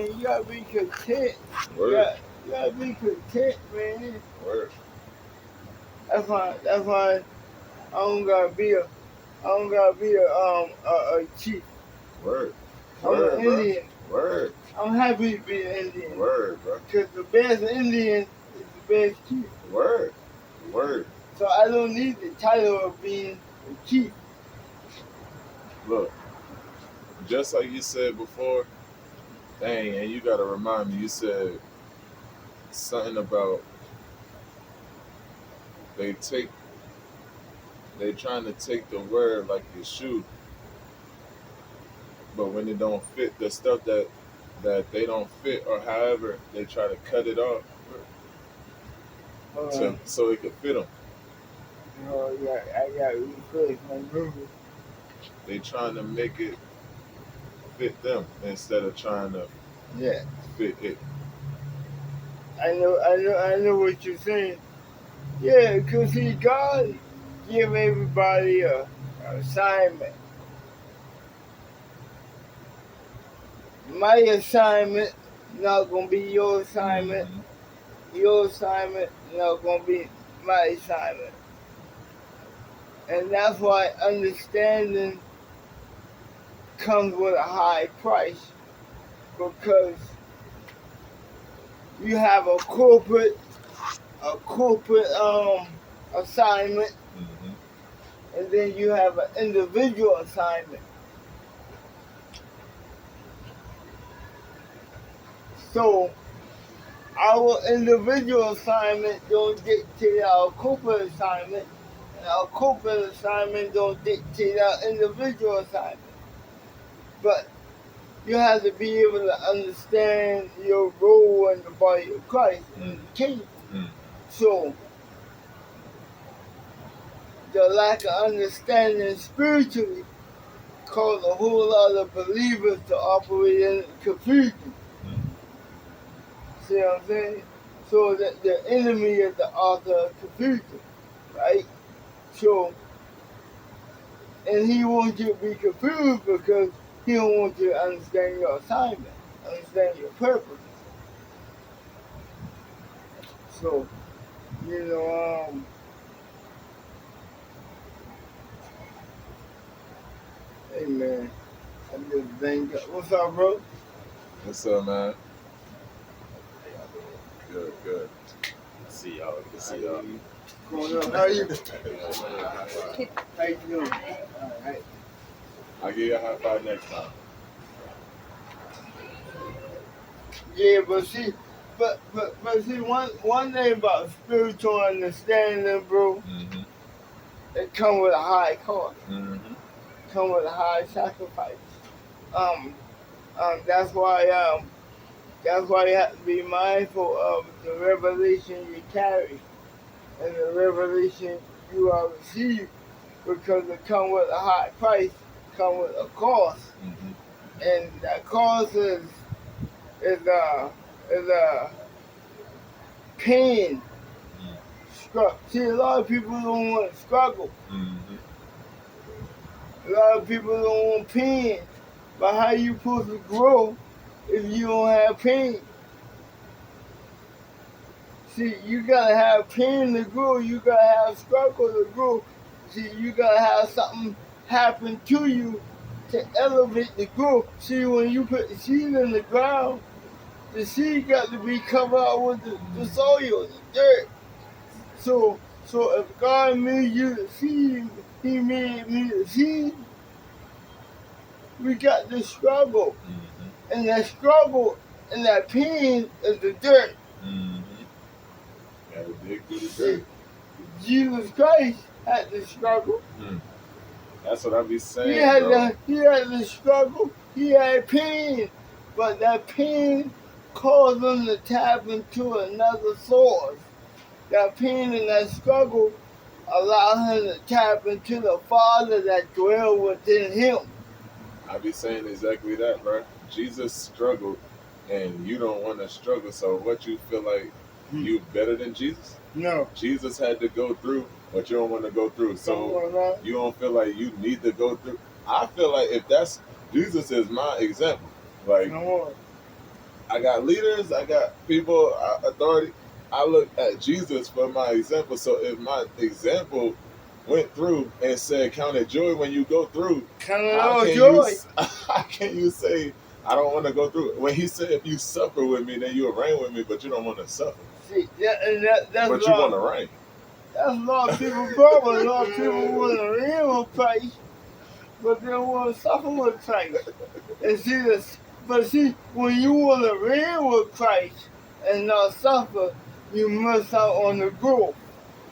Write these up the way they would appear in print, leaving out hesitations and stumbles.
man. You gotta be content. Word. You gotta be content, man. Word. That's why I don't gotta be a chief. Word. I'm Word, an bro. Indian. Word. I'm happy to be an Indian. Word, bro. Because the best Indian is the best chief. Word. Word. So I don't need the title of being a chief. Look, just like you said before, dang, and you gotta remind me, you said something about they trying to take the word like your shoe, but when it don't fit, the stuff that they don't fit, or however they try to cut it off so it could fit them. I got to refresh my memory. They trying to make it fit them instead of trying to fit it. I know what you're saying. Yeah, because see, God give everybody a assignment. My assignment not gonna be your assignment. Mm-hmm. Your assignment not gonna be my assignment. And that's why understanding comes with a high price, because you have a corporate assignment, mm-hmm. and then you have an individual assignment. So our individual assignment don't dictate our corporate assignment, and our corporate assignment don't dictate our individual assignment. But you have to be able to understand your role in the body of Christ, in the kingdom. Mm. So the lack of understanding spiritually caused a whole lot of believers to operate in confusion. See what I'm saying? So that the enemy is the author of confusion, right? So, and he wants you to be confused because he don't want you to understand your assignment, understand your purpose. So, hey man, I'm just thank God. What's up, bro? What's up, man? Good. Good to see y'all. How are you? How you doing? All right. I'll give you a high five next time. Yeah, but see, one thing about spiritual understanding, bro, mm-hmm. it come with a high cost. Mm-hmm. Come with a high sacrifice. That's why you have to be mindful of the revelation you carry and the revelation you are received, because it come with a high price, come with a cost, mm-hmm. and that cost is pain. Mm-hmm. See, a lot of people don't want to struggle. Mm-hmm. A lot of people don't want pain. But how you supposed to grow if you don't have pain? See, you gotta have pain to grow. You gotta have struggle to grow. See, you gotta have something happen to you to elevate the growth. See, when you put the seed in the ground, the seed got to be covered out with the soil, the dirt. So if God made you the seed, He made me the seed. We got to struggle, mm-hmm. and that struggle and that pain is the dirt. Mm-hmm. Gotta dig through the dirt. Jesus Christ had to struggle. Mm. That's what I be saying. He had to struggle. He had pain, but that pain caused him to tap into another source. That pain and that struggle allowed him to tap into the Father that dwelled within him. I be saying exactly that, bro. Jesus struggled, and you don't want to struggle. So what, you feel like you better than Jesus? No. Jesus had to go through what you don't want to go through. So you don't feel like you need to go through. I feel like if that's, Jesus is my example. Like, I got leaders, I got people, authority. I look at Jesus for my example. So if my example went through and said, "Count it joy when you go through," Count it how all can you? joy. How can you say I don't want to go through it? When he said, "If you suffer with me, then you'll reign with me," but you don't want to suffer, See, that's but a you want lot. to reign. That's a lot of people's problem. A lot of people want to reign with Christ, but they don't want to suffer with Christ. And see this, but see, when you want to reign with Christ and not suffer, you miss out on the growth.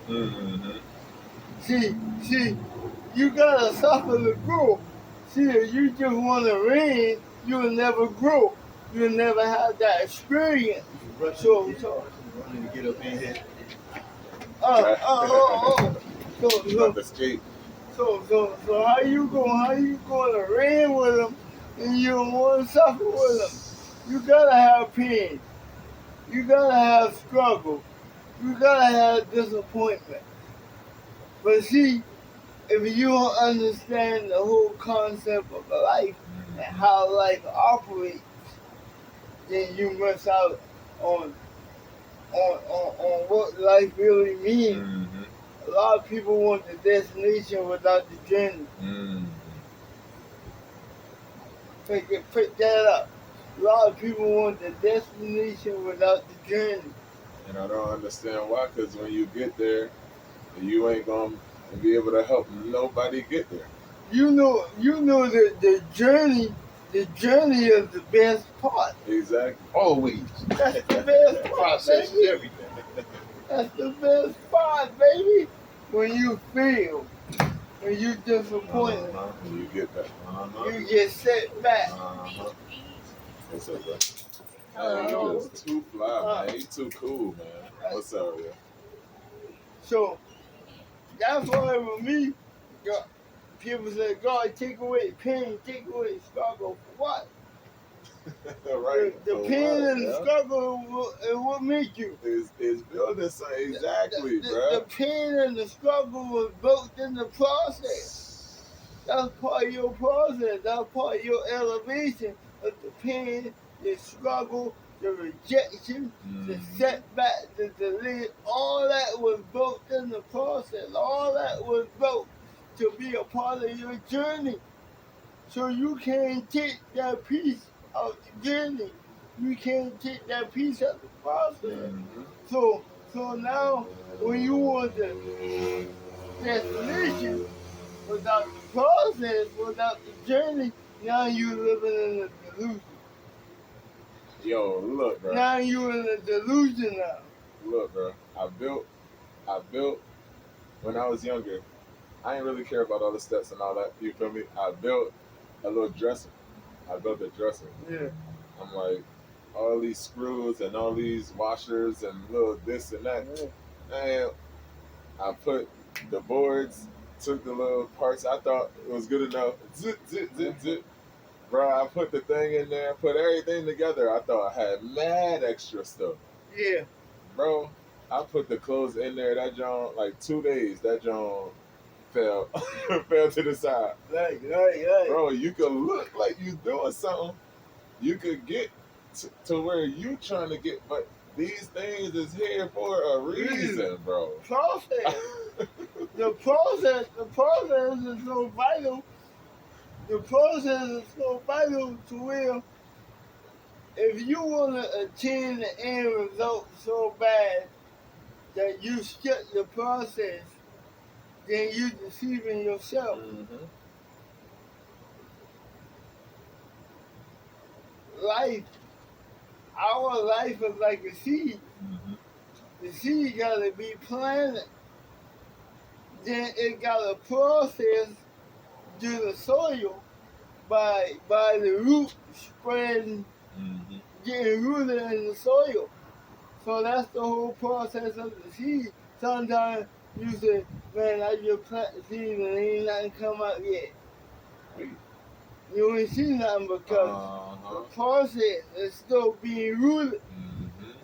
Mm-hmm. See, you gotta suffer to grow. See, if you just want to reign, you'll never grow. You'll never have that experience. So, Running to get up in here. uh, uh, uh, uh. So, You so, about to escape. so, how you going to reign with them and you don't want to suffer with them? You gotta have pain. You gotta have struggle. You gotta have disappointment. But see, if you don't understand the whole concept of life and how life operates, then you miss out on on what life really means. Mm-hmm. A lot of people want the destination without the journey. Mm-hmm. Pick that up. A lot of people want the destination without the journey. And I don't understand why, because when you get there, you ain't going to be able to help nobody get there. You know that the journey is the best part. Exactly. Always. That's the best part, Process is baby. everything. That's the best part, baby. When you fail, when you disappointed, When you get back. you get set back. What's up, bro? Hey, you just too fly, man. You too cool, man. What's up, yeah? So that's why with me, God, people say, God, take away pain, take away struggle. For what? Right. The For pain what, and the yeah? struggle is what make you. Is building something exactly, The bro. pain and the struggle was built in the process. That's part of your process. That's part of your elevation of the pain, the struggle, the rejection, the setback, the delay. All that was built in the process. All that was built to be a part of your journey. So you can't take that piece of the journey. You can't take that piece of the process. So now when you want the destination without the process, without the journey, now you living in a delusion. Yo, look, bro. Now you in a delusion now. Look, bro. I built when I was younger. I didn't really care about all the steps and all that. You feel me? I built a little dresser. I built a dresser. Yeah. I'm like, all these screws and all these washers and little this and that. And I put the boards, took the little parts I thought it was good enough. Zip, zip, zip, zip. Bro, I put the thing in there, put everything together. I thought I had mad extra stuff. Yeah. Bro, I put the clothes in there. That John, like 2 days, that John fell fell to the side. Right. Bro, you could look like you doing something. You could get to where you trying to get, but these things is here for a reason, bro. Process. The process is so vital. The process is so vital to where if you want to attain the end result so bad that you skip the process, then you're deceiving yourself. Life, our life is like a seed. The seed gotta be planted. Then it gotta process through the soil by the root spreading, getting rooted in the soil. So that's the whole process of the seed. Sometimes you say, man, I just plant the seed and ain't nothing come out yet. You ain't see nothing because the process is still being rooted.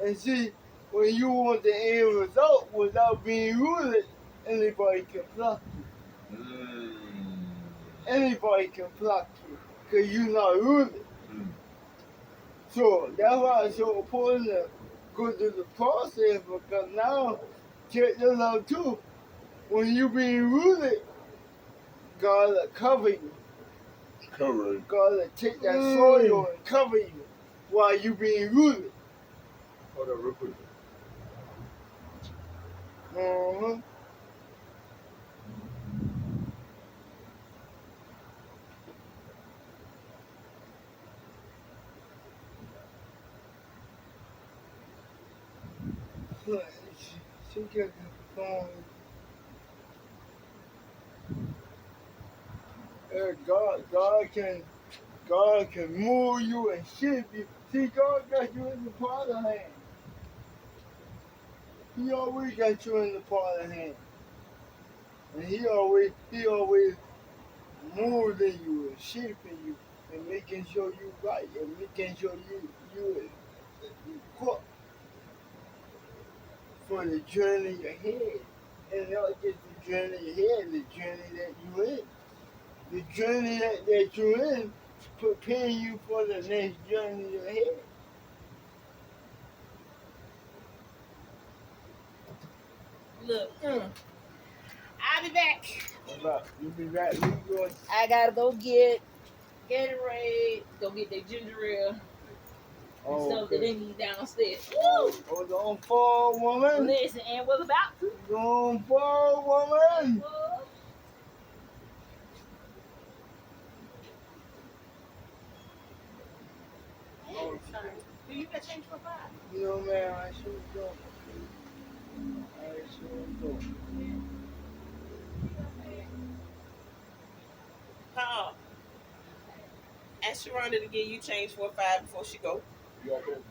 And see, when you want the end result without being rooted, anybody can pluck you. Anybody can pluck you because you're not rooted. So that's why it's so important to go through the process, because now, check this out too. When you being rooted, God will cover you. Cover. God will take that soil and cover you while you being rooted. Hold on real quick. Uh-huh. She got the phone. God can move you and shift you. See, God got you in the part of hand. He always got you in the part of hand. And he always molding you and shaping you and making sure you right and making sure you equipped for the journey ahead. And not just the journey ahead, the journey that you're in. The journey that you're in preparing you for the next journey ahead. Look, I'll be back. You be right. You going? I gotta go get Gatorade, go get that ginger ale and stuff that they need downstairs. Woo! Hold on for a woman. Listen, and was about to. Hold on for a woman. Do you got change for $5? No, man, I sure don't. I sure don't. Huh? Ask Sharonda to give you change for $5 before she go. You got that?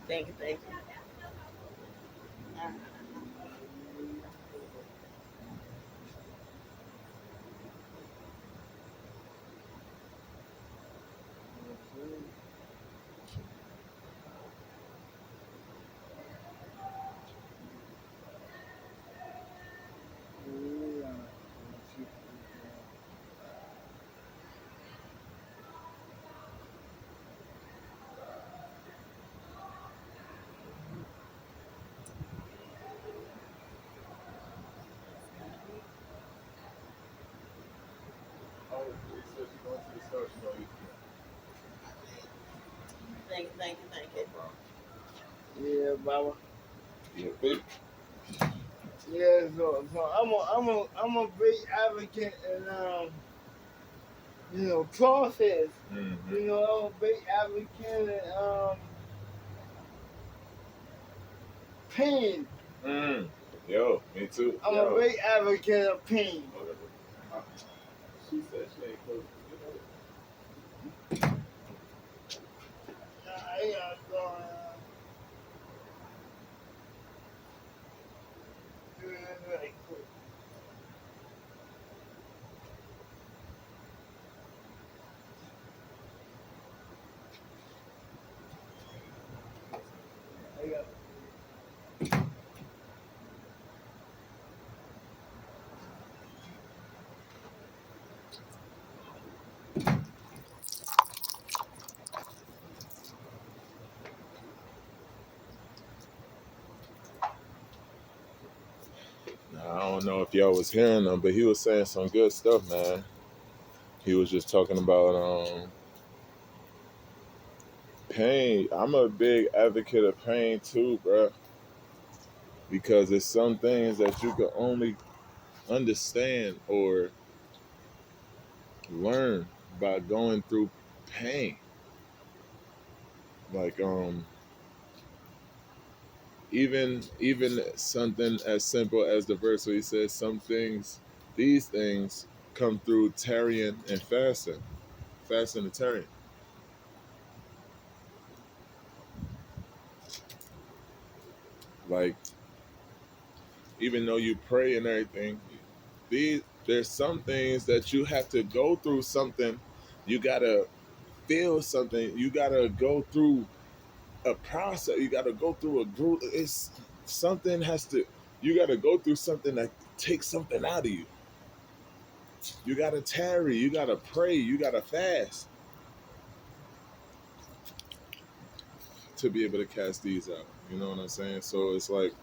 Thank you, thank you. Oh, he said she's going to the store. She's going to eat. Thank you, thank you, thank you. Yeah, Baba. Yeah, big. Yeah, so I'm a big advocate in process. Mm-hmm. You know, I'm a big advocate in pain. Yo, me too. I'm a big advocate of pain. She said she ain't close. I gotta go do this right quick. I got I don't know if y'all was hearing him, but he was saying some good stuff, man. He was just talking about pain. I'm a big advocate of pain too, bro, because it's some things that you can only understand or learn by going through pain. Like even something as simple as the verse where he says these things come through tarrying and fasting and tarrying. Like, even though you pray and everything, there's some things that you have to go through something. You gotta feel something. You gotta go through a process. You gotta go through a group. It's something has to. You gotta go through something that takes something out of you. You gotta tarry. You gotta pray. You gotta fast. to be able to cast these out. You know what I'm saying? So it's like,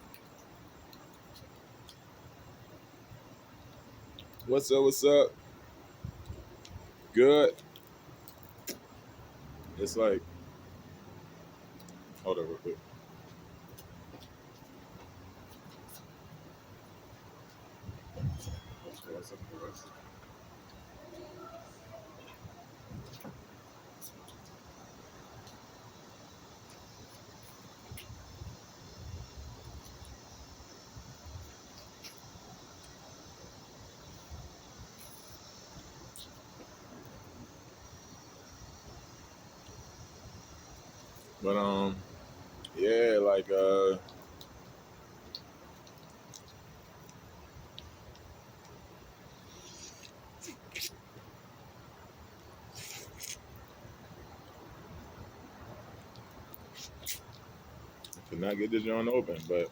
what's up? What's up? Good. It's like, hold on real quick. But yeah, like could not get this joint open, but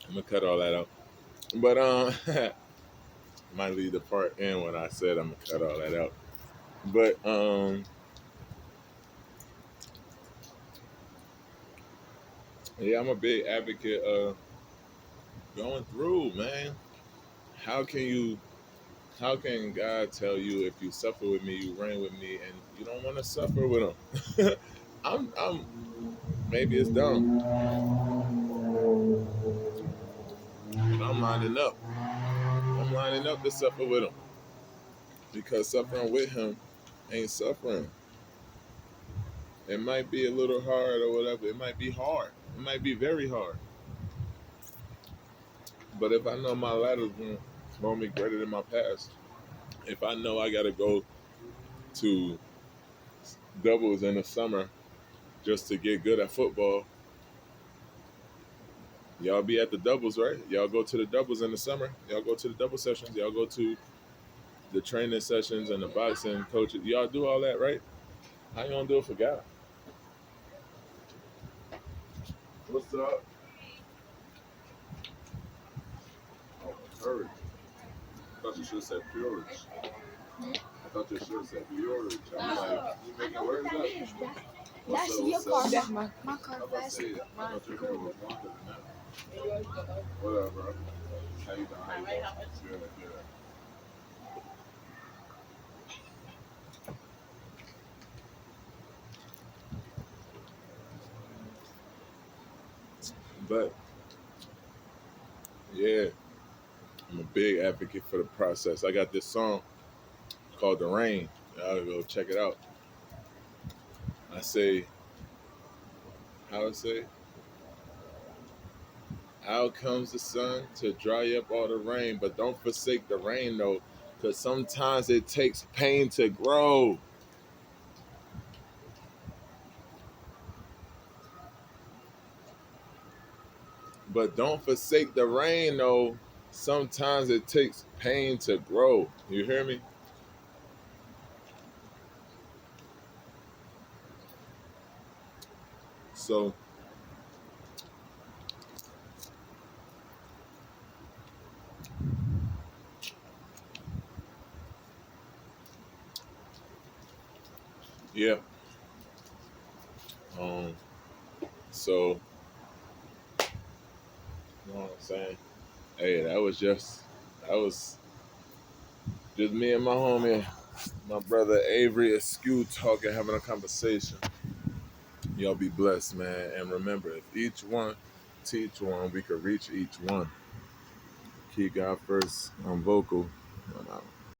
I'm gonna cut all that out. But might leave the part in when I said I'm gonna cut all that out. But yeah, I'm a big advocate of going through, man. How can God tell you if you suffer with me, you reign with me, and you don't want to suffer with him? I'm maybe it's dumb, but I'm lining up. I'm lining up to suffer with him because suffering with him ain't suffering. It might be a little hard or whatever. It might be hard. It might be very hard. But if I know my latter's going to be greater than my past, if I know I got to go to doubles in the summer just to get good at football, y'all be at the doubles, right? Y'all go to the doubles in the summer. Y'all go to the double sessions. Y'all go to the training sessions and the boxing coaches. Y'all do all that, right? How you gonna do it for God? What's up? Oh, courage. I thought you should have said courage. I thought you should have said courage. I'm like, you making words up? That's your car. That's my car. I thought you were longer than that. Whatever, bro. How you doing? Good, good. But yeah, I'm a big advocate for the process. I got this song called "The Rain." Y'all go check it out. I say, how I say, out comes the sun to dry up all the rain, but don't forsake the rain though, because sometimes it takes pain to grow. But don't forsake the rain though. Sometimes it takes pain to grow. You hear me? So yeah. Um. So you know what I'm saying? Hey, that was just me and my homie, my brother Avery Askew talking, having a conversation. Y'all be blessed, man. And remember, if each one teach one, we could reach each one. Keep God first. I'm vocal. I'm out.